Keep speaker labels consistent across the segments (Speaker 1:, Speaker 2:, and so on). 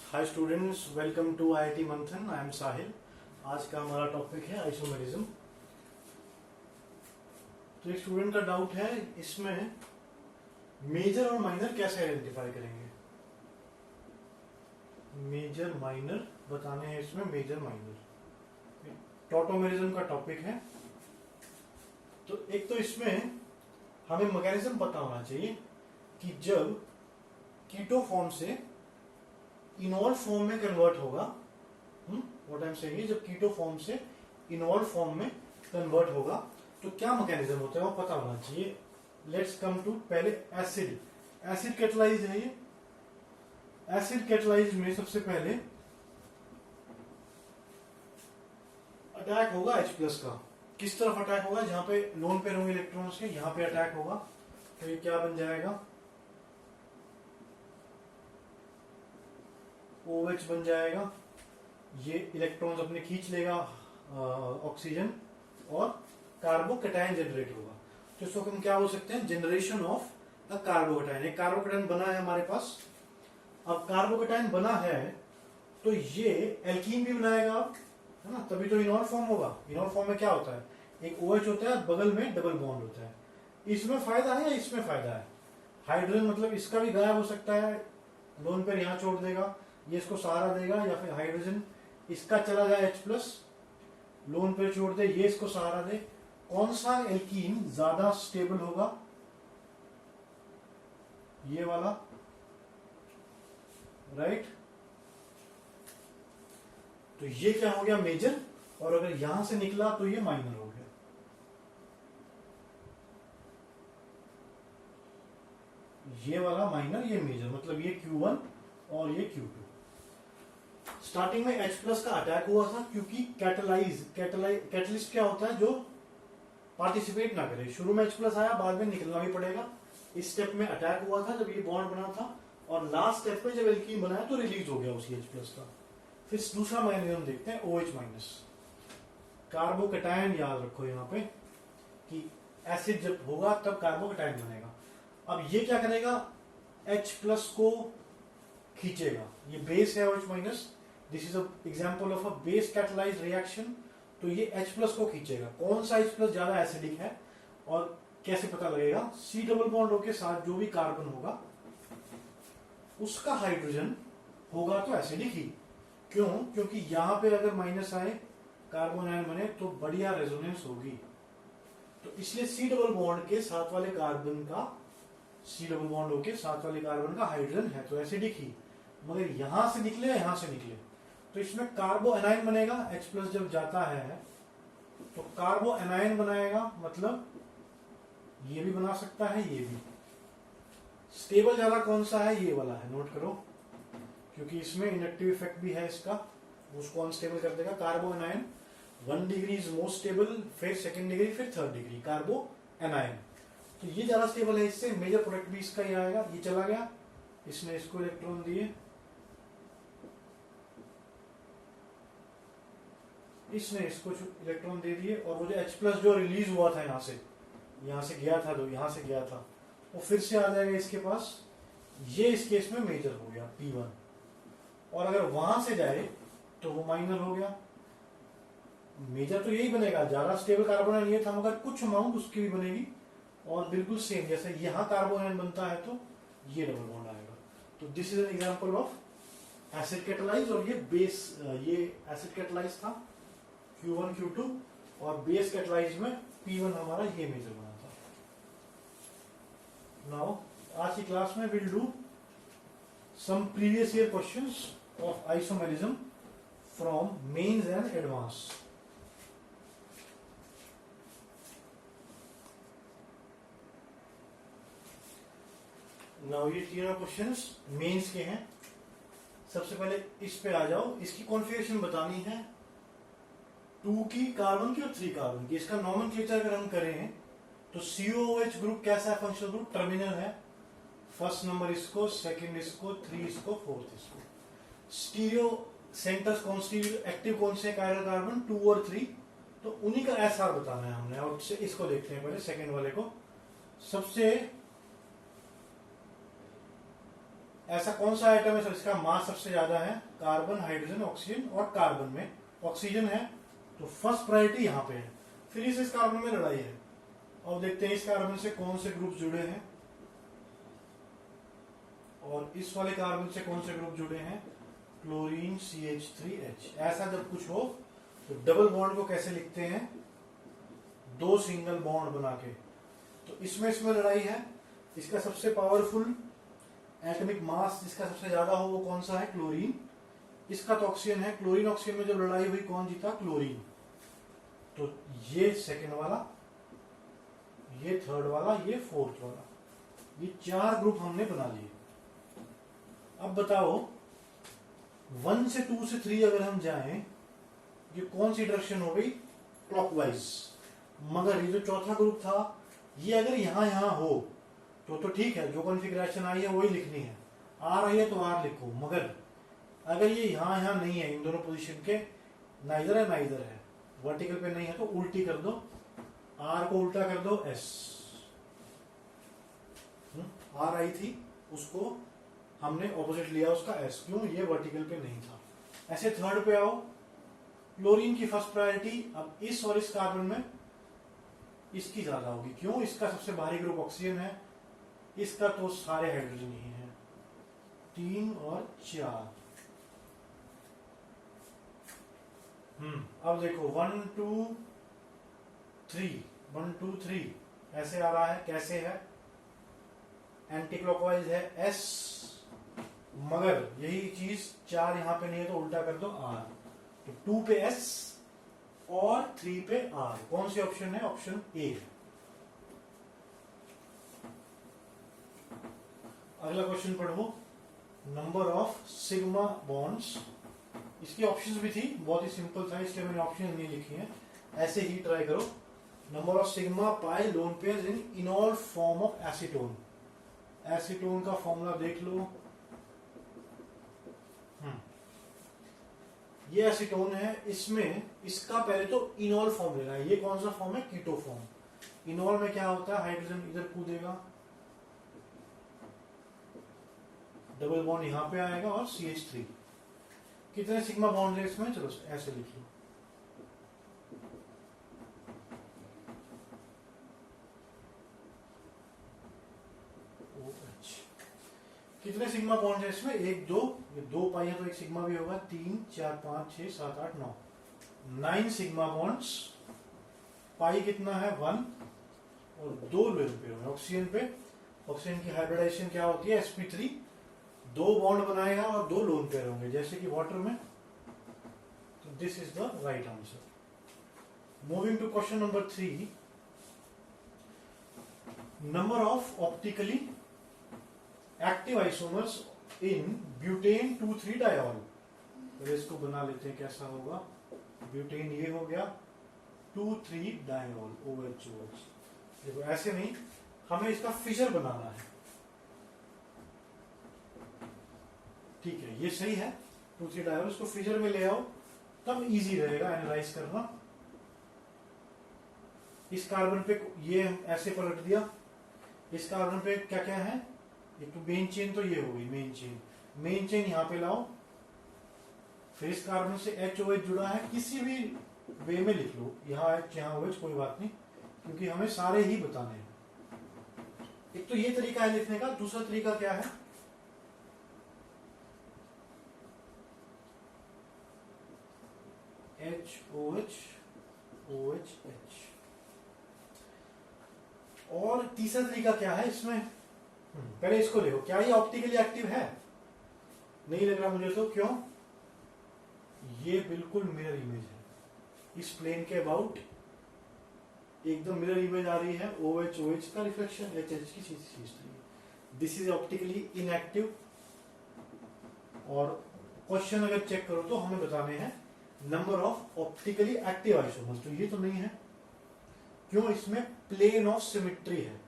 Speaker 1: Hi students, welcome to IIT Manthan. I am Sahil. आज का हमारा टॉपिक है आइसोमेरिज्म। तो एक स्टूडेंट का डाउट है, इसमें मेजर और माइनर कैसे आइडेंटिफाई करेंगे। मेजर माइनर बताने हैं इसमें, मेजर माइनर टॉटोमेरिज्म का टॉपिक है। तो एक तो इसमें हमें मैकेनिज्म पता होना चाहिए कि जब कीटो फॉर्म से इनॉल फॉर्म में कन्वर्ट होगा, व्हाट आई एम सेइंग, जब कीटो फॉर्म से इनॉल फॉर्म में कन्वर्ट होगा तो क्या मैकेनिज्म होता है वो पता होना चाहिए। लेट्स कम टू पहले एसिड। एसिड कैटलाइज है ये। एसिड कैटलाइज में सबसे पहले अटैक होगा H+ का। किस तरफ अटैक होगा? जहां पे लोन पेयर होंगे इलेक्ट्रॉन्स के, यहां पे अटैक होगा। तो ये क्या बन जाएगा? OH बन जाएगा। ये इलेक्ट्रॉन्स अपने खींच लेगा ऑक्सीजन और कार्बोकैटायन जनरेट होगा। तो इसको हम क्या बोल सकते हैं? Generation of a carbocation. एक कार्बोकैटायन बना है हमारे पास। अब कार्बोकैटायन बना है तो ये एल्कीन भी बनाएगा, है ना, तभी तो इनॉल फॉर्म होगा। इनॉल फॉर्म में क्या होता है? एक OH होता है, बगल में डबल बॉन्ड होता है। इसमें फायदा है या इसमें फायदा है? हाइड्रोजन मतलब इसका भी गायब हो सकता है, लोन पेयर यहां छोड़ देगा, ये इसको सहारा देगा, या फिर हाइड्रोजन इसका चला जाए H+, लोन पेयर छोड़ दे, ये इसको सहारा दे। कौन सा एल्कीन ज्यादा स्टेबल होगा? ये वाला, राइट। तो ये क्या हो गया? मेजर। और अगर यहां से निकला तो ये माइनर हो गया। ये वाला माइनर, ये मेजर, मतलब ये Q1 और ये Q2। स्टार्टिंग में H+ का अटैक हुआ था क्योंकि कैटलिस्ट क्या होता है? जो पार्टिसिपेट ना करे। शुरू में H+ आया, बाद में निकलना भी पड़ेगा। इस स्टेप में अटैक हुआ था जब ये बॉन्ड बना था, और लास्ट स्टेप में जब एल्कीन बनाया तो रिलीज हो गया उसी H+ का। फिर दूसरा मैकेनिज्म देखते हैं, OH-। कार्बोकैटायन याद रखो यहां पे कि एसिड जब होगा तब कार्बोकैटायन बनेगा। अब ये क्या करेगा? H+ को खींचेगा। ये बेस है OH-। This is example of a base catalysed reaction. तो ये H+ को खींचेगा। कौन सा H+ ज्यादा एसिडिक है और कैसे पता लगेगा? C डबल बॉन्ड के साथ जो भी कार्बन होगा उसका हाइड्रोजन होगा तो एसिडिक ही। क्यों? क्योंकि यहां पे अगर माइनस आए, कार्बन आयन बने तो बढ़िया रेजोनेंस होगी। तो इसलिए C डबल बॉन्ड के साथ वाले कार्बन का, C डबल बॉन्ड होके साथ वाले कार्बन का हाइड्रोजन है तो एसिडिक ही। मगर यहां से निकले या यहां से निकले, तो इसमें कार्बो एनायन बनेगा। H+ जब जाता है तो कार्बो एनायन बनाएगा, मतलब ये भी बना सकता है, ये भी। स्टेबल ज्यादा कौन सा है? ये वाला है, नोट करो, क्योंकि इसमें इंडक्टिव इफेक्ट भी है इसका, उसको अनस्टेबल कर देगा। Carbanion 1 degree is most stable, फिर 2nd डिग्री, फिर 3rd डिग्री कार्बो एनायन। तो ये ज्यादा स्टेबल है, इससे मेजर प्रोडक्ट भी इसका ही आएगा। ये चला गया, इसने इसको इलेक्ट्रॉन दिए, इसने इसको इलेक्ट्रॉन दे दिए, और वो जो H+ जो रिलीज हुआ था यहां से गया था, जो यहां से गया था, वो फिर से आ जाएगा इसके पास। ये इस केस में मेजर हो गया P1। और अगर वहां से जाए तो वो माइनर हो गया। मेजर तो यही बनेगा, ज्यादा स्टेबल कार्बोनाइन ये था, मगर कुछ अमाउंट उसकी भी बनेगी। और बिल्कुल सेम जैसे यहां कार्बोनाइन बनता है तो ये डबल बॉन्ड आएगा। तो this is an example of acid catalyse. और ये बेस, ये एसिड कैटलाइज था Q1 Q2, और बेस कैटलाइज में P1 हमारा ये मेजर बना था। नाउ आज की क्लास में will do some previous year questions of isomerism from mains and advance. Now ये तीनों क्वेश्चंस मेंस के हैं। सबसे पहले इस पे आ जाओ। इसकी कॉन्फ़िगरेशन बतानी है 2 की, कार्बन की और 3 कार्बन की। इसका नॉमेनक्लेचर अगर हम करें तो COOH ग्रुप कैसा है? फंक्शनल ग्रुप टर्मिनल है। फर्स्ट नंबर इसको, सेकंड इसको, 3 इसको, 4th इसको। स्टीरियो सेंटर्स कौन, स्टीरियो एक्टिव कौन से? कायरल कार्बन 2 और 3। तो उन्हीं का SR बताना है हमने। और इसको देखते हैं पहले, सेकंड वाले को। सबसे ऐसा कौन सा आइटम है जिसका मास सबसे ज्यादा है? कार्बन, हाइड्रोजन, ऑक्सीजन और कार्बन में ऑक्सीजन है, तो फर्स्ट प्रायोरिटी यहाँ पे है। फिर इस कार्बन में लड़ाई है। और देखते हैं इस कार्बन से कौन से ग्रुप जुड़े हैं और इस वाले कार्बन से कौन से ग्रुप जुड़े हैं। Chlorine CH3H। ऐसा जब कुछ हो तो डबल बॉन्ड को कैसे लिखते हैं? दो सिंगल बॉन्ड बना के। तो इसमें लड़ाई है। इसका सबसे पावरफुल एटॉमिक मास जिसका सबसे ज्यादा हो वो कौन सा है? क्लोरीन। इसका तो ऑक्सीजन है। क्लोरीन ऑक्सीजन में जब लड़ाई हुई कौन जीता? क्लोरीन। तो ये सेकंड वाला, ये थर्ड वाला, ये फोर्थ वाला, ये 4 ग्रुप हमने बना लिए। अब बताओ 1 से 2 से 3 अगर हम जाएं, ये कौन सी डायरेक्शन हो गई? क्लॉकवाइज। मगर ये जो चौथा ग्रुप था ये अगर यहां हो तो ठीक है, जो कॉन्फ़िगरेशन आई है वही लिखनी है। आर आई है तो आर लिखो। मगर अगर ये यहां नहीं है, इन दोनों पोजीशन के ना इधर है ना इधर है, वर्टिकल पे नहीं है, तो उल्टी कर दो। आर को उल्टा कर दो एस। आर आई थी, उसको हमने ऑपोजिट लिया उसका एस। क्यों? ये वर्टिकल पे नहीं था। ऐसे थर्ड पे आओ, क्लोरीन की फर्स्ट प्रायोरिटी। अब इस और इस कार्बन में इसकी ज्यादा होगी। क्यों? इसका सबसे भारी ग्रुप ऑक्सीजन है, इसका तो सारे हाइड्रोजन ही है। 3 और 4। अब देखो 1 2 3, 1 2 3 ऐसे आ रहा है। कैसे है? एंटी क्लॉकवाइज है एस। मगर यही चीज 4 यहां पे नहीं है तो उल्टा कर दो आर। तो 2 पे एस और 3 पे आर। कौन सी ऑप्शन है? Option A. अगला क्वेश्चन पढ़ो। Number of sigma bonds. इसकी ऑप्शंस भी थी, बहुत ही सिंपल था इसलिए मैंने ऑप्शन नहीं लिखी है। ऐसे ही ट्राई करो। Number of sigma pi lone pairs in इनॉल form of acetone. Acetone का फॉर्मूला देख लो। ये एसीटोन है, इसमें इसका पहले तो इनॉल फॉर्म लेना है। ये कौन सा फॉर्म है? कीटो फॉर्म। इनॉल में क्या होता है? हाइड्रोजन इधर कूदेगा, डबल बॉन्ड यहां पे आएगा और CH3। कितने सिग्मा बॉन्ड है इसमें? चलो ऐसे लिख लो। OH। कितने सिग्मा बॉन्ड है इसमें? 1 2, ये 2 पाई है तो एक सिग्मा भी होगा। 3 4 5 6 7 8 9, 9 सिग्मा बॉन्ड्स। पाई कितना है? 1 और 2 लोन पेयर है ऑक्सीजन पे। ऑक्सीजन की हाइब्रिडाइजेशन क्या होती है? sp3। 2 बॉन्ड बनाएगा और 2 लोन पेयर होंगे जैसे कि वाटर में। तो this is the right answer. Moving to question number 3। Number of optically active isomers in butane 2,3 diol. तो इसको बना लेते हैं, कैसा होगा? ब्यूटेन ये हो गया, 2,3 डायोल OH OH। देखो ऐसे नहीं, हमें इसका फिशर बनाना है। ठीक है, ये सही है 2,3 डायोल। इसको फिशर में ले आओ तब इजी रहेगा एनालाइज करना। इस कार्बन पे ये ऐसे पलट दिया। इस कार्बन पे क्या क्या है? एक तो मेन चेन, तो ये हो गई मेन चेन। मेन चेन यहां पे लाओ। फिर इस कार्बन से HOH जुड़ा है, किसी भी वे में लिख लो। यहाँ H यहाँ OH, कोई बात नहीं, क्योंकि हमें सारे ही बताने हैं। एक तो ये तरीका है लिखने का। दूसरा तरीका क्या है? HOH OH H। और तीसरा तरीका क्या है इसमें? पहले इसको देखो, क्या ये ऑप्टिकली एक्टिव है? नहीं लग रहा मुझे तो। क्यों? ये बिल्कुल मिरर इमेज है। इस प्लेन के अबाउट एकदम मिरर इमेज आ रही है। OH OH का रिफ्लेक्शन, HH की चीज। This is optically inactive. और क्वेश्चन अगर चेक करो तो हमें बताने हैं number of optically active isomers. तो ये तो नहीं है। क्यों? इसमें प्लेन ऑफ सिमेट्री है।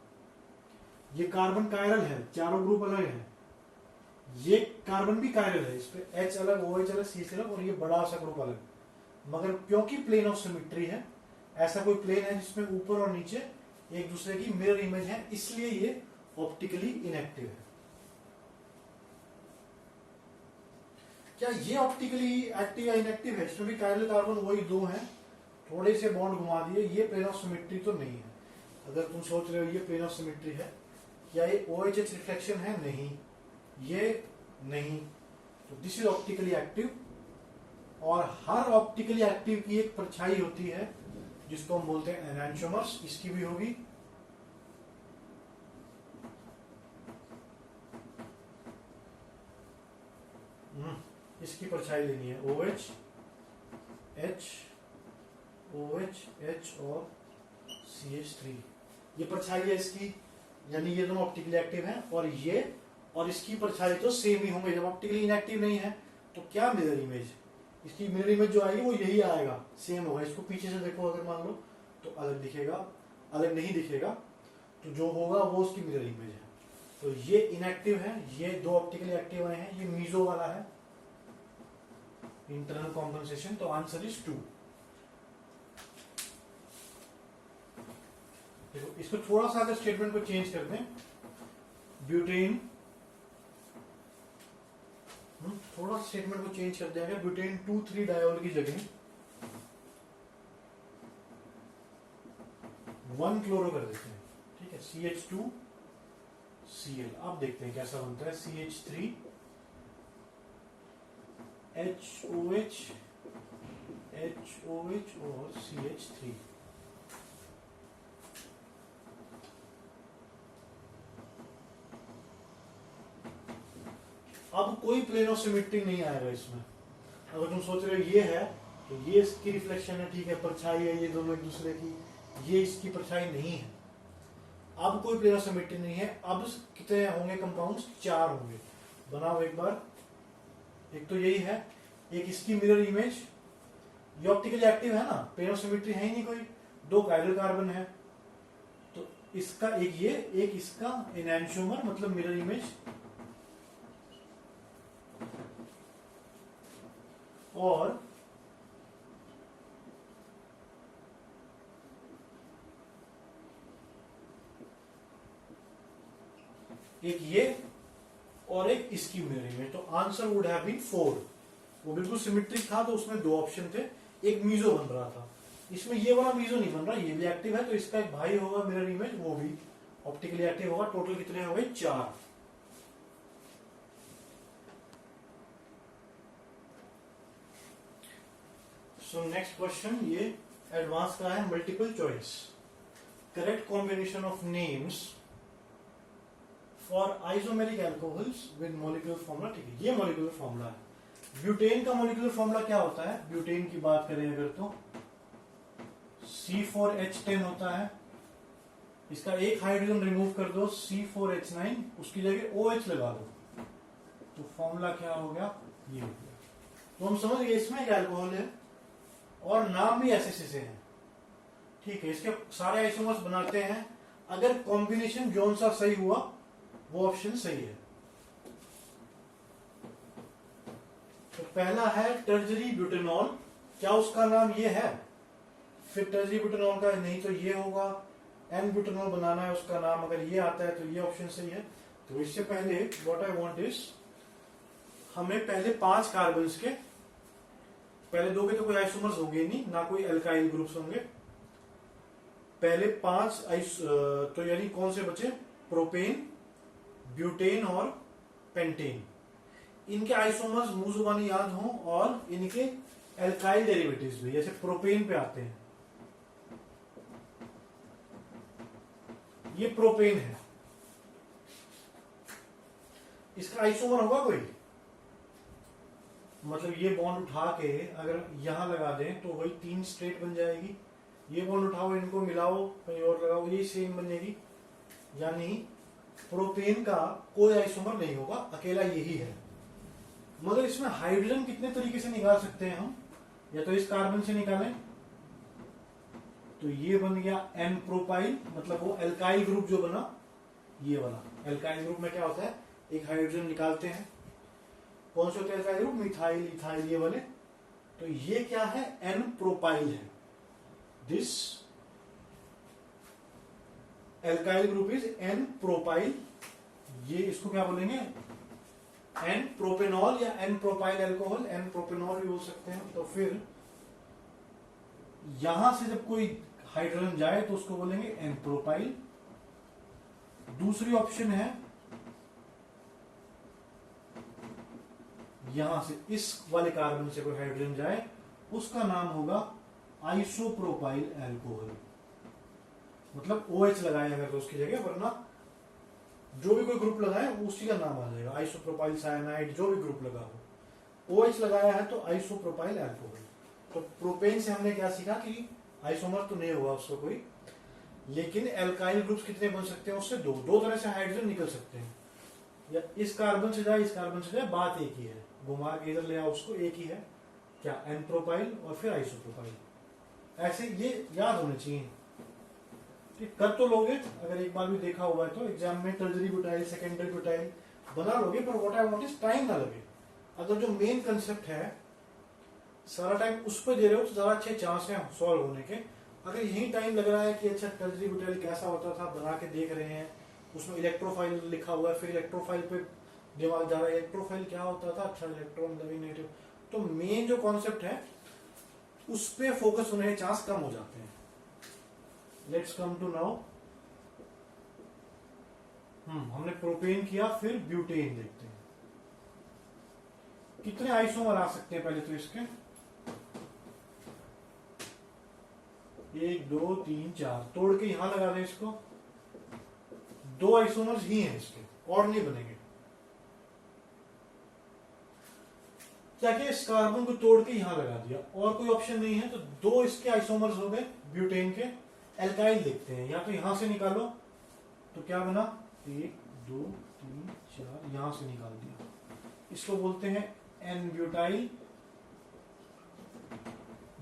Speaker 1: ये कार्बन कायरल है, चारों ग्रुप अलग है। ये कार्बन भी कायरल है, इस पे H अलग, OH अलग, CH अलग, और ये बड़ा सा ग्रुप अलग। मगर क्योंकि प्लेन ऑफ सिमेट्री है, ऐसा कोई प्लेन है जिसमें ऊपर और नीचे एक दूसरे की मिरर इमेज है, इसलिए ये ऑप्टिकली इनएक्टिव है। क्या ये ऑप्टिकली एक्टिव या इनएक्टिव है? इसमें भी कायरल कार्बन वही दो हैं, थोड़े से बॉन्ड घुमा दिए, ये प्लेन ऑफ सिमेट्री तो नहीं है। अगर तुम सोच रहे हो ये प्लेन ऑफ सिमेट्री है, क्या ये OHH रिफ्लेक्शन है? नहीं, ये नहीं। तो दिस इज ऑप्टिकली एक्टिव। और हर ऑप्टिकली एक्टिव की एक परछाई होती है जिसको हम बोलते हैं एनांटियोमर्स। इसकी भी होगी। इसकी परछाई लेनी है OH H OH H और CH3, ये परछाई है इसकी, यानी ये दोनों ऑप्टिकली एक्टिव हैं। और ये और इसकी परछाई तो सेम ही होंगे। जब ऑप्टिकली इनएक्टिव नहीं है तो क्या मिरर इमेज, इसकी मिरर इमेज जो आएगी वो यही आएगा, सेम होगा। इसको पीछे से देखो अगर मान लो तो अलग दिखेगा, अलग नहीं दिखेगा, तो जो होगा वो उसकी मिरर इमेज है। तो ये इनएक्टिव है, ये दो ऑप्टिकली एक्टिव आए हैं, ये मीजो वाला है इंटरनल कॉम्पेंसेशन। तो आंसर इज 2। देखो इसको थोड़ा सा अगर स्टेटमेंट को चेंज कर दें, ब्यूटेन, थोड़ा सा स्टेटमेंट को चेंज कर देंगे, ब्यूटेन 2,3 डायोल की जगह 1 क्लोरो कर देते हैं, ठीक है, CH2Cl। अब देखते हैं कैसा बनता है, CH3 HOH HOH और CH3। अब कोई प्लेन ऑफ सिमेट्री नहीं आएगा इसमें। अगर तुम सोच रहे हो ये है तो ये इसकी रिफ्लेक्शन है, ठीक है, परछाई है ये दोनों एक दूसरे की, ये इसकी परछाई नहीं है। अब कोई प्लेन ऑफ सिमेट्री नहीं है। अब कितने होंगे कंपाउंड्स? 4 होंगे। बनाओ एक बार। एक तो यही है, एक इसकी मिरर इमेज, ये ऑप्टिकली एक्टिव है ना, प्लेन ऑफ सिमेट्री है ही नहीं कोई, 2 कायरल कार्बन है, तो इसका एक ये, एक इसका एनांटियोमर मतलब मिरर इमेज, और एक ये, और एक इसकी मिरर इमेज। तो आंसर वुड हैव बीन 4। वो बिल्कुल सिमेट्रिक था तो उसमें 2 ऑप्शन थे, एक मीजो बन रहा था। इसमें ये वाला मीजो नहीं बन रहा, ये भी एक्टिव है, तो इसका एक भाई होगा मिरर इमेज, वो भी ऑप्टिकली एक्टिव होगा। टोटल कितने हो गए? 4। सो नेक्स्ट क्वेश्चन ये एडवांस का है, multiple choice. Correct combination of names for isomeric alcohols with molecular formula. ठीक है, ये मॉलिक्यूलर फॉर्मूला है। ब्यूटेन का मॉलिक्यूलर फॉर्मूला क्या होता है? ब्यूटेन की बात करें अगर तो C4H10 होता है। इसका एक हाइड्रोजन रिमूव कर दो, C4H9, उसकी जगह OH लगा दो, तो फॉर्मूला क्या हो गया? ये हो गया। तो हम समझ गए इसमें एक अल्कोहल है और नाम भी ऐसे से है, ठीक है। इसके सारे आइसोमर्स बनाते हैं। अगर कॉम्बिनेशन जोन सा सही हुआ वो ऑप्शन सही है। तो पहला है टर्जरी ब्यूटेनॉल, क्या उसका नाम ये है? फिर टर्जरी ब्यूटेनॉल का नहीं तो ये होगा, एन ब्यूटेनॉल बनाना है उसका नाम, अगर ये आता है तो ये ऑप्शन सही है। तो इससे पहले व्हाट आई वांट इज, हमें पहले 5 कार्बन्स के, पहले 2 के तो कोई आइसोमर्स होंगे नहीं, ना कोई एल्काइल ग्रुप्स होंगे। पहले 5 तो यानी कौन से बचे? प्रोपेन, ब्यूटेन और पेंटेन। इनके आइसोमर्स मुंह जुबानी याद हो, और इनके एल्काइल डेरिवेटिव्स भी, जैसे प्रोपेन पे आते हैं, ये प्रोपेन है, इसका आइसोमर होगा कोई? मतलब ये बॉन्ड उठा के अगर यहां लगा दें तो वही 3 स्ट्रेट बन जाएगी। ये बॉन्ड उठाओ, इनको मिलाओ, कहीं और लगाओ, यही सेम बनेगी। यानी प्रोपेन का कोई आइसोमर नहीं होगा, अकेला यही है। मगर इसमें हाइड्रोजन कितने तरीके से निकाल सकते हैं हम? या तो इस कार्बन से निकालें, तो ये बन गया एन प्रोपाइल, मतलब वो एल्काइल ग्रुप जो बना, ये वाला एल्काइल ग्रुप में क्या होता है, एक हाइड्रोजन निकालते हैं। कौन से होते हैं एल्काइल ग्रुप? मिथाइल, इथाइल, ये वाले। तो ये क्या है? एन प्रोपाइल है। This alkyl group is n propyl. ये इसको क्या बोलेंगे? एन प्रोपेनॉल या n propyl alcohol, n propanol भी बोल सकते हैं। तो फिर यहां से जब कोई हाइड्रोजन जाए तो उसको बोलेंगे एन प्रोपाइल। दूसरी ऑप्शन है यहां से इस वाले कार्बन से कोई हाइड्रोजन जाए, उसका नाम होगा आइसोप्रोपाइल अल्कोहल। मतलब OH लगाए अगर तो उसकी जगह, वरना जो भी कोई ग्रुप लगाए उसी का नाम आ जाएगा, आइसोप्रोपाइल साइनाइड, जो भी ग्रुप लगा हो। OH लगाया है तो आइसोप्रोपाइल अल्कोहल। तो प्रोपेन से हमने क्या सीखा कि आइसोमर तो नहीं होगा उसको कोई, लेकिन एल्काइल ग्रुप्स कितने बन सकते हैं उससे? दो तरह से हाइड्रोजन निकल सकते हैं, या इस कार्बन से जाए इस कार्बन से जाए, बात एक ही है, घुमा के इधर ले आओ उसको, एक ही है क्या, एन प्रोपाइल और फिर आइसोप्रोपाइल। ऐसे ये याद होने चाहिए, ठीक? कर तो लोगे अगर एक बार भी देखा हुआ है तो एग्जाम में, टर्जरी ब्यूटाइल सेकेंडरी ब्यूटाइल बना लोगे, पर what I want is time ना लगे। अगर जो मेन कंसेप्ट है सारा टाइम उस पर दे रहे हो तो ज्यादा अच्छे चांस है सॉल्व होने के। अगर यही टाइम लग रहा है कि अच्छा टर्जरी ब्यूटाइल कैसा होता था, बना के देख रहे हैं, उसमें इलेक्ट्रोफाइल लिखा हुआ है, फिर इलेक्ट्रोफाइल पे दिमाग जा रहा है, इलेक्ट्रोफाइल क्या होता था, अच्छा इलेक्ट्रॉन लविंग नेगेटिव, तो मेन जो कॉन्सेप्ट है उस पे फोकस होने के चांस कम हो जाते हैं। लेट्स कम टू नाउ, हमने प्रोपेन किया, फिर ब्यूटेन देखते हैं कितने आइसोमर आ सकते हैं। पहले तो इसके 1 2 3 4 तोड़ के यहां लगा दें इसको, 2 आइसोमर्स ही हैं इसके, और नहीं बनेंगे। क्या कि इस कार्बन को तोड़ के यहां लगा दिया और कोई ऑप्शन नहीं है, तो 2 इसके आइसोमर्स हो गए ब्यूटेन के। एल्काइल देखते हैं, या तो यहां से निकालो, तो क्या बना, 1 2 3 4, यहां से निकाल दिया, इसको बोलते हैं एन ब्यूटाइल।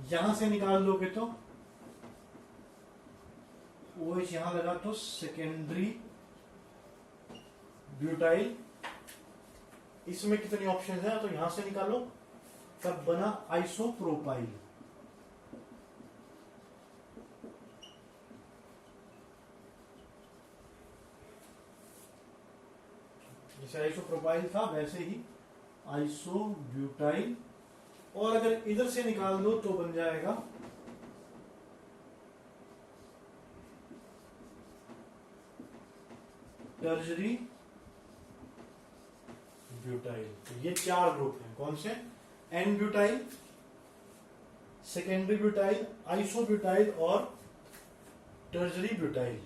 Speaker 1: यहां से निकाल लोगे तो OH यहां लगा तो सेकेंडरी ब्यूटाइल। इसमें कितने ऑप्शन है, तो यहां से निकालो, तब बना आइसोप्रोपाइल। जैसे आइसोप्रोपाइल था वैसे ही आइसोब्यूटाइल, और अगर इधर से निकाल दो तो बन जाएगा टर्जरी ब्यूटाइल। तो ये 4 ग्रुप हैं, कौन से, n butyl, secondary butyl, isobutyl और टर्जरी ब्यूटाइल।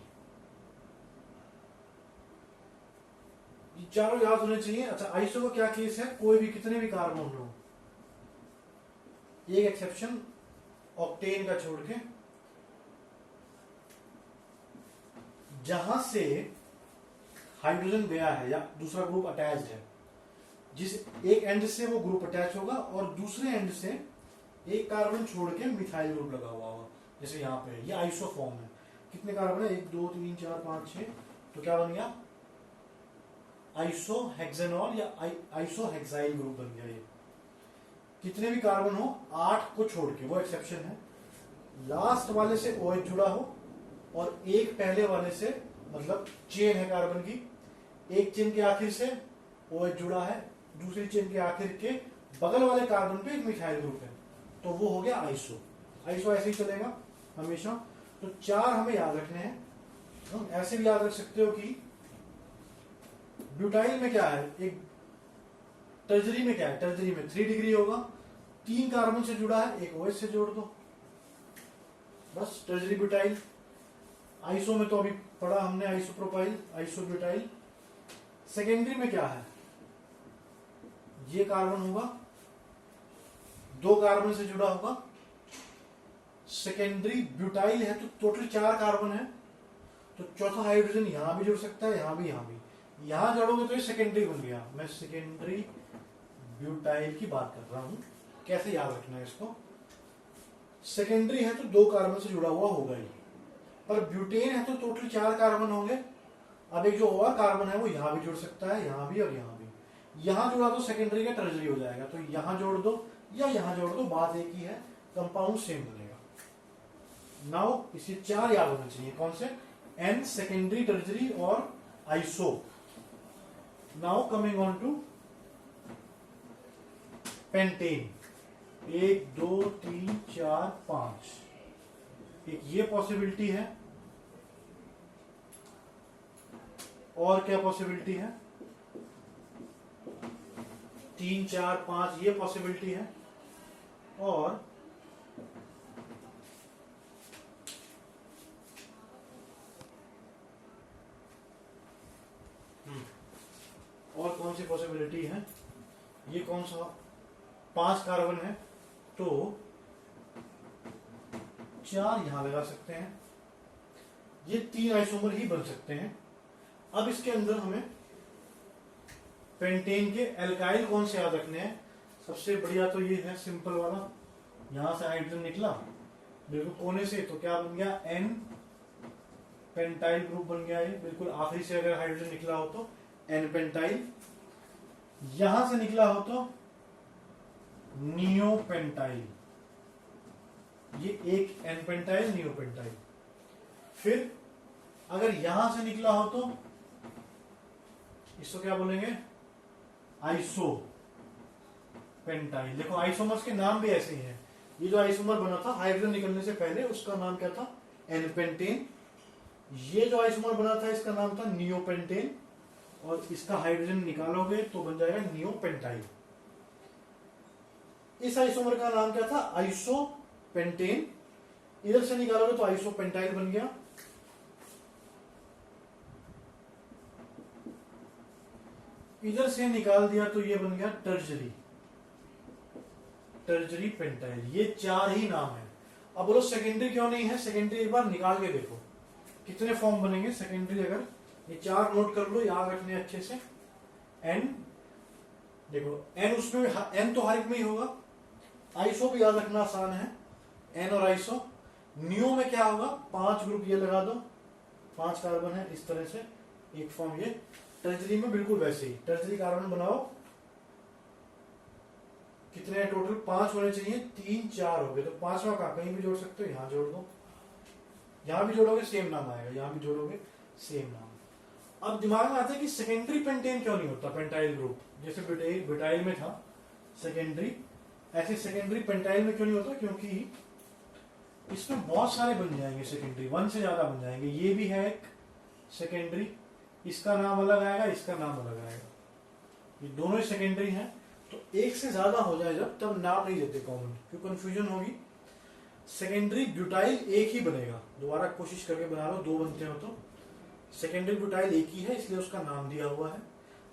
Speaker 1: ये चारों याद होने चाहिए। अच्छा, आइसो का क्या केस है, कोई भी कितने भी कार्बन हो, एक एक्सेप्शन ऑक्टेन का छोड़ के, जहां से हाइड्रोजन गया है या दूसरा ग्रुप अटैच्ड है, जिस एक एंड से वो ग्रुप अटैच होगा और दूसरे एंड से एक कार्बन छोड़ के मिथाइल ग्रुप लगा हुआ होगा, जैसे यहाँ पे ये आइसो फॉर्म है। कितने कार्बन है, 1 2 3 4 5 6, तो क्या बन गया, आइसो हेक्सेनॉल या आइसो हेक्साइल ग्रुप बन गया। ये कितने भी कार्बन हो, 8 को छोड़ के, वो एक्सेप्शन है, लास्ट वाले से OH जुड़ा हो और एक पहले वाले से, मतलब चेन है कार्बन की, एक चेन के आखिर से OH जुड़ा है, दूसरी चेन के आखिर के बगल वाले कार्बन पे एक मिथाइल ग्रुप है, तो वो हो गया आइसो। आइसो ऐसे ही चलेगा हमेशा। तो 4 हमें याद रखने हैं। हम ऐसे भी याद रख सकते हो कि ब्यूटाइल में क्या है, एक टर्जरी में क्या है, टर्जरी में 3 डिग्री होगा, 3 कार्बन से जुड़ा है, एक OH से जोड़ दो, बस टर्जरी ब्यूटाइल। आइसो में तो अभी पढ़ा हमने आइसोप्रोपाइल, आइसोब्यूटाइल। सेकेंडरी में क्या है, ये कार्बन होगा, 2 कार्बन से जुड़ा होगा, सेकेंडरी ब्यूटाइल है तो टोटल 4 कार्बन है, तो चौथा हाइड्रोजन यहां भी जुड़ सकता है, यहां भी, यहां भी। यहां जोड़ोगे तो ये सेकेंडरी बन गया। मैं सेकेंडरी ब्यूटाइल की बात कर रहा हूं, कैसे याद रखना है इसको। सेकेंडरी है तो 2 कार्बन से जुड़ा हुआ होगा ही, पर ब्यूटेन है तो टोटल 4 कार्बन होंगे। अब एक जो और कार्बन है वो यहां भी जुड़ सकता है, यहां भी और यहां भी। यहां जुड़ा तो सेकेंडरी का टर्जरी हो जाएगा, तो यहां जोड़ दो या यहां जोड़ दो, बात एक ही है, कंपाउंड सेम बनेगा। नाउ इसे 4 याद होने चाहिए, कौन से, एन, सेकेंडरी, टर्जरी और iso. Now coming on to pentane, 1 2 3 4 5, एक ये पॉसिबिलिटी है, और क्या पॉसिबिलिटी है, 3 4 5 ये पॉसिबिलिटी है, और कौन सी पॉसिबिलिटी है, ये कौन सा, 5 कार्बन है तो 4 यहां लगा सकते हैं, ये 3 आइसोमर ही बन सकते हैं। अब इसके अंदर हमें पेंटेन के एल्काइल कौन से याद रखने हैं। सबसे बढ़िया तो ये है सिंपल वाला, यहां से हाइड्रोजन निकला बिल्कुल कोने से, तो क्या बन गया, एन पेंटाइल ग्रुप बन गया। ये बिल्कुल आखिरी से अगर हाइड्रोजन निकला हो तो एन पेंटाइल, यहां से निकला हो तो नियोपेंटाइल, ये एक एन पेंटाइल नियोपेंटाइल। फिर अगर यहां से निकला हो तो इसको क्या बोलेंगे, आइसो पेंटाइल। देखो आइसोमर्स के नाम भी ऐसे ही हैं। ये जो आइसोमर बना था हाइड्रोजन निकलने से पहले, उसका नाम क्या था, एन पेंटेन। ये जो आइसोमर बना था इसका नाम था नियोपेंटेन, और इसका हाइड्रोजन निकालोगे तो बन जाएगा नियोपेंटाइल। इस आइसोमर का नाम क्या था, आइसोपेंटेन। इधर से निकालोगे तो आइसोपेंटाइल बन गया। इधर से निकाल दिया तो ये बन गया टर्जरी, टर्जरी पेंटाइल। ये 4 ही नाम है। अब बोलो सेकेंडरी क्यों नहीं है, सेकेंडरी एक बार निकाल के देखो कितने फॉर्म बनेंगे सेकेंडरी। अगर ये 4 नोट कर लो, याद रखने अच्छे से। एन, देखो एन उसमें, एन तो हर एक में ही होगा। आइसो भी याद रखना आसान है, एन और आइसो। नियो में क्या होगा, 5 ग्रुप ये लगा दो, 5 कार्बन है, इस तरह से एक फॉर्म। ये टर्जरी में बिल्कुल वैसे ही, टर्जरी कार्बन बनाओ, कितने हैं टोटल, 5 होने चाहिए, 3 4 हो गए, तो 5वां का कहीं भी जोड़ सकते हो, यहां जोड़ दो, यहां भी जोड़ोगे सेम नाम आएगा, यहां भी जोड़ोगे सेम नाम। अब दिमाग में आता है कि सेकेंडरी पेंटेन क्यों नहीं होता, पेंटाइल ग्रुप जैसे ब्यूटाइल में था सेकेंडरी, ऐसे सेकेंडरी पेंटाइल में क्यों नहीं होता, क्योंकि इसमें बहुत सारे बन जाएंगे सेकेंडरी, 1 से ज्यादा बन जाएंगे। ये भी है एक सेकेंडरी, इसका नाम अलग आएगा, इसका नाम अलग आएगा, ये दोनों ही सेकेंडरी हैं। तो एक से ज्यादा हो जाए जब, तब नाम नहीं देते कॉमन, क्यों कंफ्यूजन होगी। सेकेंडरी ब्यूटाइल एक ही बनेगा, दोबारा कोशिश करके बना लो, 2 बनते हो तो। सेकेंडरी ब्यूटाइल एक ही है इसलिए उसका नाम दिया हुआ है।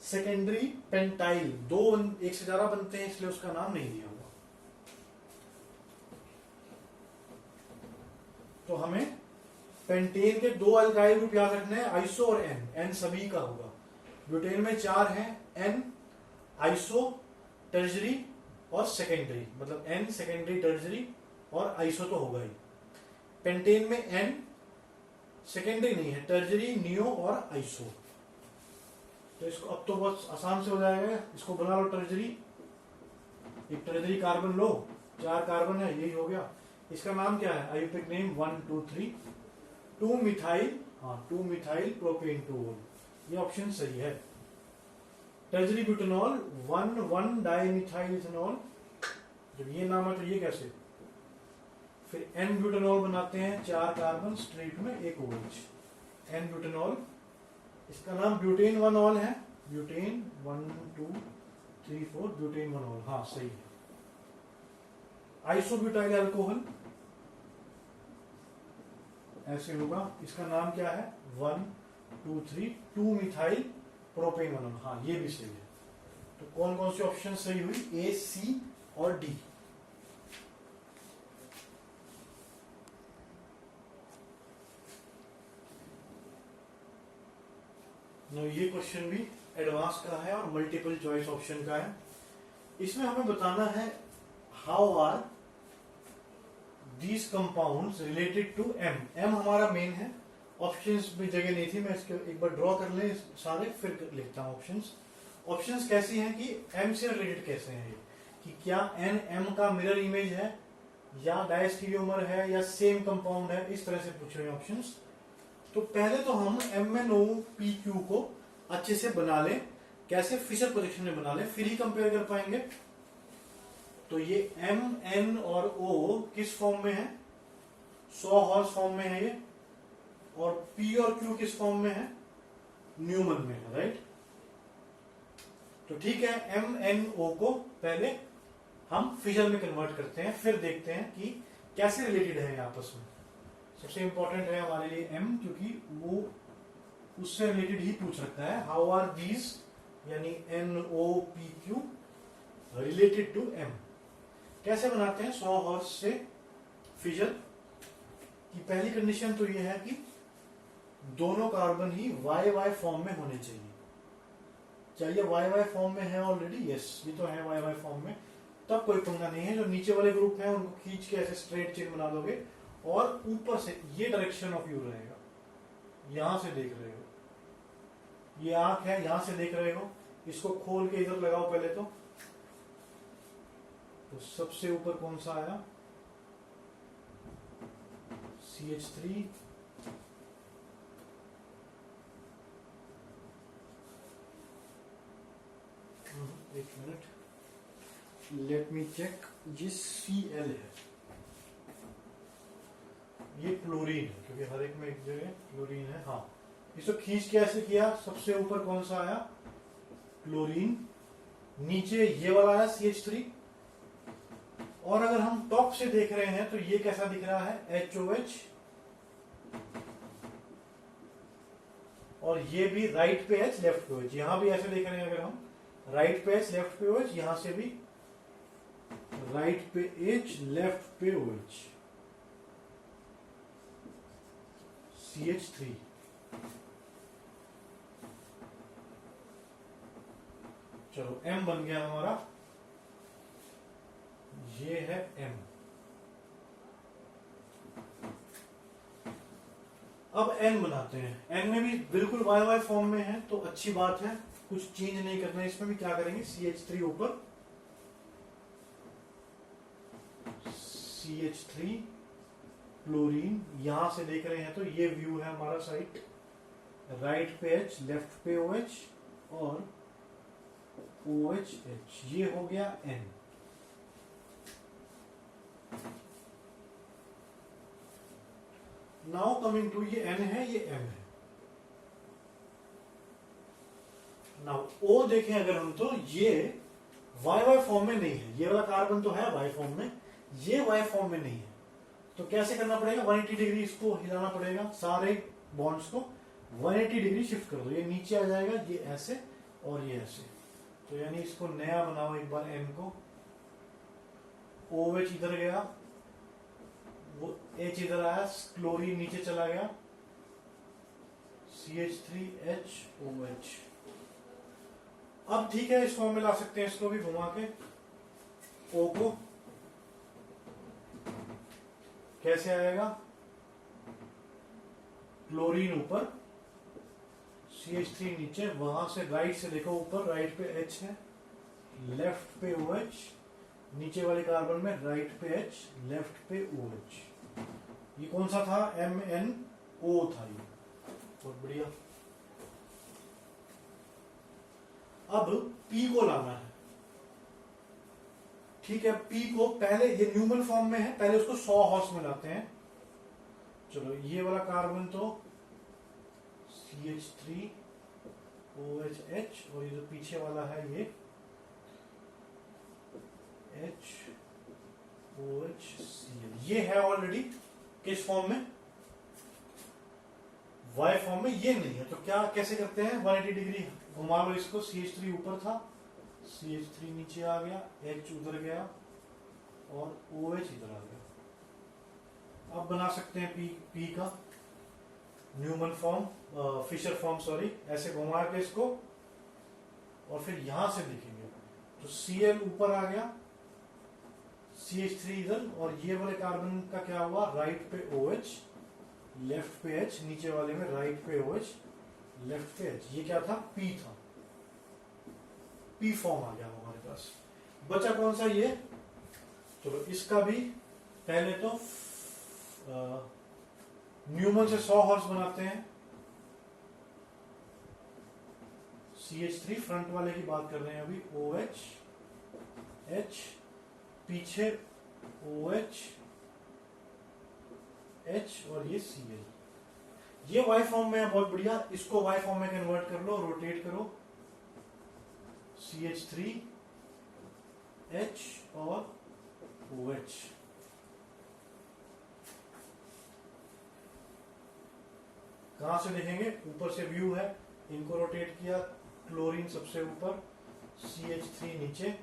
Speaker 1: सेकेंडरी पेंटाइल 2 एक से ज्यादा बनते हैं इसलिए उसका नाम नहीं दिया हुआ। तो हमें पेंटेन के 2 अल्काइल ग्रुप याद रखने हैं, आइसो और एन। एन सभी का होगा, ब्यूटेन में 4 हैं, एन, आइसो, टर्जरी और सेकेंडरी, मतलब एन सेकेंडरी टर्जरी और आइसो तो होगा ही। पेंटेन में एन सेकेंडरी नहीं है, टर्जरी, नियो और आइसो। तो इसको अब तो बहुत आसान से हो जाएगा, इसको बना लो टर्जरी, एक टर्जरी कार्बन लो, 4 कार्बन है, यही हो गया। इसका नाम क्या है, आयुर्वेदिक नेम 1 2 3 2 मिथाइल, हाँ 2 मिथाइल प्रोपेन 2, ये ऑप्शन सही है। टर्जरी ब्यूटेनॉल 1 1 डाइमिथाइल इथेनॉल, जब ये नाम है तो ये कैसे। फिर एन ब्यूटेनॉल बनाते हैं, 4 कार्बन स्ट्रेट में, 1 OH, एन ब्यूटेनॉल। इसका नाम ब्यूटेन 1 ऑल है, ब्यूटेन 1 2 3 4 ब्यूटेन 1 ऑल, हाँ सही है। आइसोब्यूटाइल अल्कोहल ऐसे होगा, इसका नाम क्या है, 1 2 3 2 मिथाइल प्रोपेन 1 ऑल, हाँ ये भी सही है। तो कौन कौन सी ऑप्शन सही हुई, ए, सी और डी। ये क्वेश्चन भी एडवांस का है और मल्टीपल चॉइस ऑप्शन का है। इसमें हमें बताना है how are these compounds related to M. M हमारा मेन है, ऑप्शंस में जगह नहीं थी, मैं इसके एक बार ड्रॉ कर ले सारे, फिर लिखता हूं ऑप्शंस। ऑप्शंस कैसी हैं कि एम से रिलेटेड कैसे हैं, कि क्या एन एम का मिरर इमेज है, या डायस्टीरियोमर है, या सेम कंपाउंड है, इस तरह से पूछ रहे हैं ऑप्शंस। तो पहले तो हम MnOPQ को अच्छे से बना लें, कैसे, फिशर प्रोजेक्शन में बना लें, फिर ही कंपेयर कर पाएंगे। तो ये M, N और O किस फॉर्म में है? सॉ हॉर्स फॉर्म में है ये, और P और Q किस फॉर्म में है? न्यूमन में है, राइट? तो ठीक है, M, N, O को पहले हम फिजर में कन्वर्ट करते हैं, फिर देखते हैं कि कैसे रिलेटेड है आपस में। सबसे इंपॉर्टेंट है हमारे लिए M, क्योंकि वो उससे रिलेटेड ही पूछ सकता है। हाउ आर दीज यानी NOPQ रिलेटेड टू M? कैसे बनाते हैं सॉ हॉर्स से फिजर की? पहली कंडीशन तो यह है कि दोनों कार्बन ही YY फॉर्म में होने चाहिए। चाहिए YY फॉर्म में है ऑलरेडी? यस, ये तो है YY फॉर्म में, तब कोई पंगा नहीं है। जो नीचे वाले ग्रुप है उनको खींच के ऐसे स्ट्रेट चेन बना दोगे, और ऊपर से ये डायरेक्शन ऑफ व्यू रहेगा, यहां से देख रहे हो, ये आंख है, यहां से देख रहे हो, इसको खोल के इधर लगाओ पहले तो सबसे ऊपर कौन सा आया? CH3, एक मिनट, लेट मी चेक। ये Cl है, ये क्लोरीन है, क्योंकि हर एक में एक जगह क्लोरीन है। हाँ, इसको खींच के ऐसे किया, सबसे ऊपर कौन सा आया? क्लोरीन, नीचे ये वाला आया CH3, और अगर हम टॉप से देख रहे हैं तो ये कैसा दिख रहा है? HOH, और ये भी राइट पे H, लेफ्ट पे OH। यहां भी ऐसे देख रहे हैं, अगर हम राइट पे H, लेफ्ट पे OH, यहां से भी राइट पे H, लेफ्ट पे OH, CH3। चलो M बन गया हमारा, ये है M। अब N बनाते हैं। N में भी बिल्कुल YY फॉर्म में है, तो अच्छी बात है, कुछ चेंज नहीं करना है इसमें भी। क्या करेंगे? CH3 ऊपर, CH3 क्लोरीन, यहां से देख रहे हैं तो ये व्यू है हमारा साइड, राइट पे H, लेफ्ट पे OH, और OHH, ये हो गया N। नाउ कमिंग टू, ये N है, ये M है। नाउ O देखें अगर हम, तो ये YY फॉर्म में नहीं है। ये वाला कार्बन तो है Y फॉर्म में, ये Y फॉर्म में नहीं है। तो कैसे करना पड़ेगा? 180 डिग्री इसको हिलाना पड़ेगा, सारे बॉन्ड्स को 180 डिग्री शिफ्ट कर दो। ये नीचे आ जाएगा, ये ऐसे और ये ऐसे। तो यानी इसको नया बनाओ एक बार, N को। OH इधर गया, वो H इधर आया, क्लोरीन नीचे चला गया, CH3HOH। अब ठीक है, इस फॉर्म में ला सकते हैं इसको भी घुमा के। O को कैसे आएगा? क्लोरीन ऊपर, CH3 नीचे, वहां से राइट से देखो, ऊपर राइट पे H है, लेफ्ट पे OH, नीचे वाले कार्बन में राइट पे H, लेफ्ट पे OH। ये कौन सा था? MNO था ये। बहुत बढ़िया। अब P को लाना है, ठीक है। P को पहले, ये न्यूमन फॉर्म में है, पहले उसको सॉ हॉर्स में लाते हैं। चलो, ये वाला कार्बन तो CH3 OHH, और ये जो पीछे वाला है ये HOHCl, ये है ऑलरेडी किस फॉर्म में? Y फॉर्म में। ये नहीं है, तो क्या कैसे करते हैं? 180 डिग्री घुमा लो इसको। CH3 ऊपर था, CH3 नीचे आ गया, H उधर गया, और OH इधर आ गया। अब बना सकते हैं P का Newman form, Fischer form, sorry. ऐसे घुमा के इसको, और फिर यहां से देखेंगे तो Cl ऊपर आ गया, CH3 इधर, और ये वाले कार्बन का क्या हुआ? राइट पे OH, लेफ्ट पे H, नीचे वाले में राइट पे OH, लेफ्ट पे H। ये क्या था? P था। P फॉर्म आ गया हमारे पास। बचा कौन सा? ये। चलो, इसका भी पहले तो न्यूमन से 100 हॉर्स बनाते हैं। CH3 फ्रंट वाले की बात कर रहे हैं अभी, OH, H, पीछे OH H और ये Cl। ये Y फॉर्म में है, बहुत बढ़िया। इसको Y फॉर्म में कन्वर्ट कर लो, रोटेट करो, CH3 H और OH। कहां से देखेंगे? ऊपर से व्यू है, इनको रोटेट किया, क्लोरीन सबसे ऊपर, CH3 नीचे,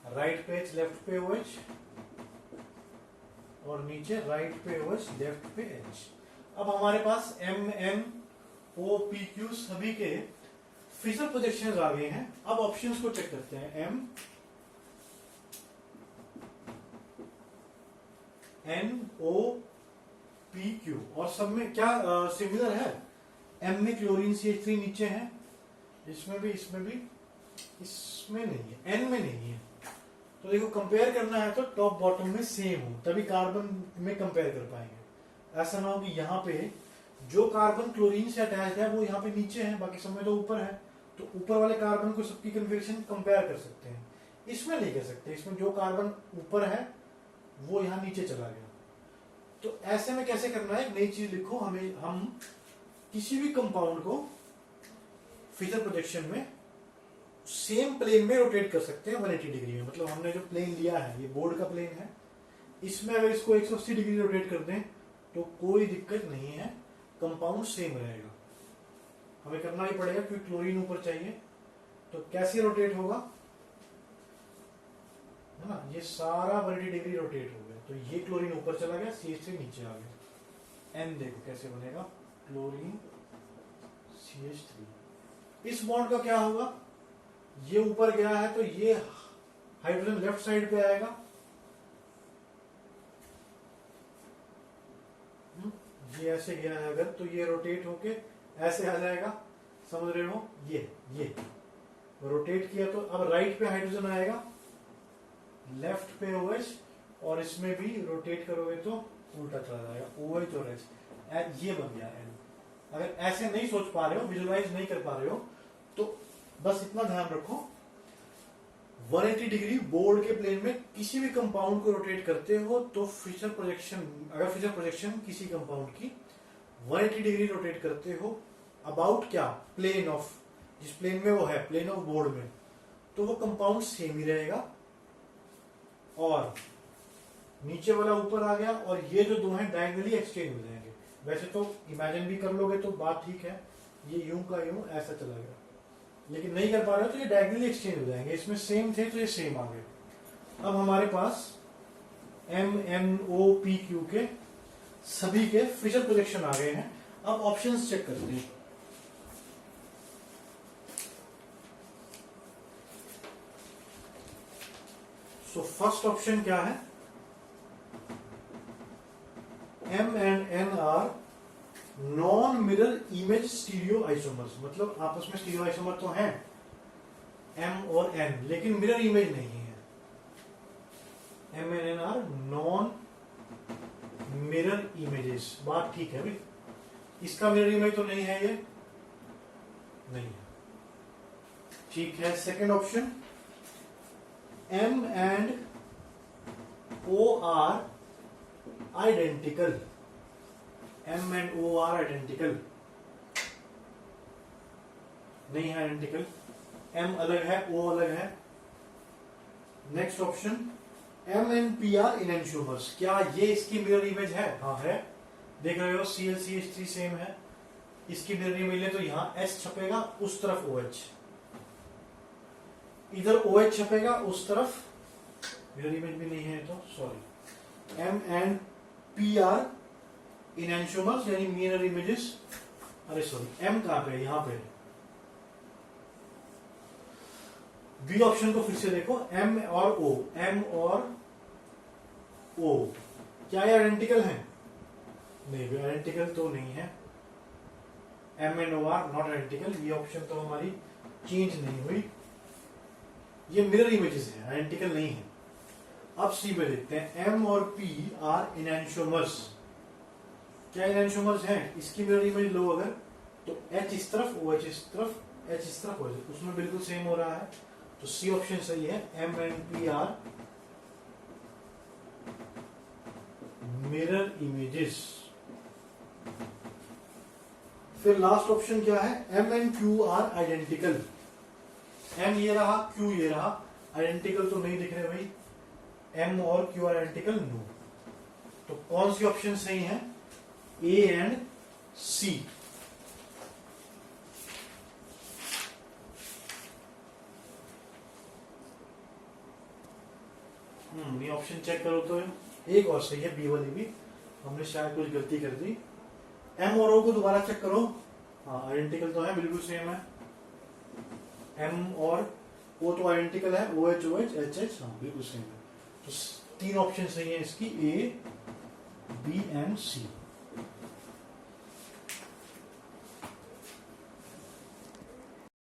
Speaker 1: राइट पे H लेफ्ट पे OH और नीचे राइट पे OH लेफ्ट पे H। अब हमारे पास MnOPQ सभी के फिजर प्रोजेक्शंस आ गए हैं। अब ऑप्शंस को चेक करते हैं। MnOPQ और सब में क्या सिमिलर है? M में क्लोरीन CH3 नीचे है, इसमें भी, इसमें नहीं है, N में नहीं है। तो देखो कंपेयर करना है तो टॉप बॉटम में सेम हो, तभी कार्बन में कंपेयर कर पाएंगे। ऐसा ना हो कि यहाँ पे जो कार्बन क्लोरीन से अटैच्ड है वो यहाँ पे नीचे है, बाकी सब में तो ऊपर है, तो ऊपर वाले कार्बन को सबकी कन्फिगरेशन कंपेयर कर सकते हैं। इसमें नहीं कर सकते, इसमें जो कार्बन ऊपर है वो यहाँ नीचे चला गया। तो ऐसे में कैसे करना है? एक नई चीज लिखो, हम किसी भी कंपाउंड को फिजर प्रोजेक्शन में सेम प्लेन में रोटेट कर सकते हैं 180 डिग्री में। मतलब हमने जो प्लेन लिया है, ये बोर्ड का प्लेन है, इसमें अगर इसको 180 डिग्री रोटेट कर दें तो कोई दिक्कत नहीं है, कंपाउंड सेम रहेगा। हमें करना ही पड़ेगा क्योंकि क्लोरीन ऊपर चाहिए। तो कैसे रोटेट होगा, है ना? ये सारा 180 डिग्री रोटेट हो गया, तो ये क्लोरीन ऊपर चला गया, CH3 नीचे आ गया। N देखो कैसे बनेगा, क्लोरीन CH3। इस बॉन्ड का क्या होगा? ये ऊपर गया है तो ये हाइड्रोजन लेफ्ट साइड पे आएगा, ये ऐसे गया है अगर, तो ये रोटेट होके ऐसे आ जाएगा, समझ रहे हो? ये रोटेट किया तो अब राइट पे हाइड्रोजन आएगा, लेफ्ट पे OH, और इसमें भी रोटेट करोगे तो उल्टा चला जाएगा, OH और H। ये बन गया N। अगर ऐसे नहीं सोच पा रहे हो, विजुअलाइज नहीं कर पा रहे हो, तो बस इतना ध्यान रखो, 180 डिग्री बोर्ड के प्लेन में किसी भी कंपाउंड को रोटेट करते हो तो फिजर प्रोजेक्शन, अगर फिजर प्रोजेक्शन किसी कंपाउंड की 180 डिग्री रोटेट करते हो अबाउट क्या, प्लेन ऑफ, जिस प्लेन में वो है, प्लेन ऑफ बोर्ड में, तो वो कंपाउंड सेम ही रहेगा। और नीचे वाला ऊपर आ गया, और ये जो दो हैं डायगोनली एक्सचेंज हो जाएंगे। वैसे तो इमेजिन भी कर लोगे तो बात ठीक है, ये यूं का यूं ऐसा चला गया, लेकिन नहीं कर पा रहे हो तो ये डायगोनली एक्सचेंज हो जाएंगे। इसमें सेम थे तो ये सेम आ गए। अब हमारे पास MnOPQ के सभी के फिजर प्रोजेक्शन आ गए हैं। अब ऑप्शंस चेक करते हैं। सो फर्स्ट ऑप्शन क्या है? M and N are non mirror image stereo isomers. मतलब आपस में स्टीरियो आइसोमर तो हैं M और N, लेकिन मिरर इमेज नहीं है। M and N are non mirror images. बात ठीक है भाई, इसका मिरर इमेज तो नहीं है, ये नहीं है, ठीक है। Second option, M and O are identical. M and O are identical नहीं है, आइडेंटिकल। M अलग है, O अलग है। Next option, M and P are enantiomers. क्या ये इसकी मिरर इमेज है? हाँ है, देख रहे हो ClCH3 सेम है, इसकी मिरर इमेज है तो यहाँ S छपेगा, उस तरफ OH, इधर OH छपेगा, उस तरफ मिरर इमेज भी नहीं है तो sorry. M and P are enantiomers यानी मिरर इमेजेस। अरे सॉरी, M कहां पे है? यहां पे। बी ऑप्शन को फिर से देखो, M और O, M और O क्या ये आइडेंटिकल है? नहीं, भी आइडेंटिकल तो नहीं है। M and O are not identical. ये ऑप्शन तो हमारी चेंज नहीं हुई, ये मिरर इमेजेस है, आइडेंटिकल नहीं है। अब सी पे देखते हैं, M और P आर इनएंशियोमर्स। क्या इनएंशियोमर्स हैं? इसकी मिरर इमेज लो अगर, तो H इस तरफ, OH इस तरफ, H इस तरफ, OH, उसमें बिल्कुल सेम हो रहा है, तो सी ऑप्शन सही है। M and P are mirror images. फिर लास्ट ऑप्शन क्या है, M and Q are identical. M ये रहा, क्यू ये रहा, आइडेंटिकल तो नहीं दिख रहे भाई, एम और क्यू आर आइडेंटिकल, नो। तो कौन सी ऑप्शन सही है, ए एंड सी। ये ऑप्शन चेक करो तो एक और सही है, बी वाली भी, हमने शायद कुछ गलती कर दी। एम और ओ को दोबारा चेक करो, हाँ आइडेंटिकल तो है, बिल्कुल सेम है। एम और ओ तो आइडेंटिकल है, ओ एच एच एच, हाँ बिल्कुल सेम है। तो तीन ऑप्शन सही है इसकी, ए बी एंड सी।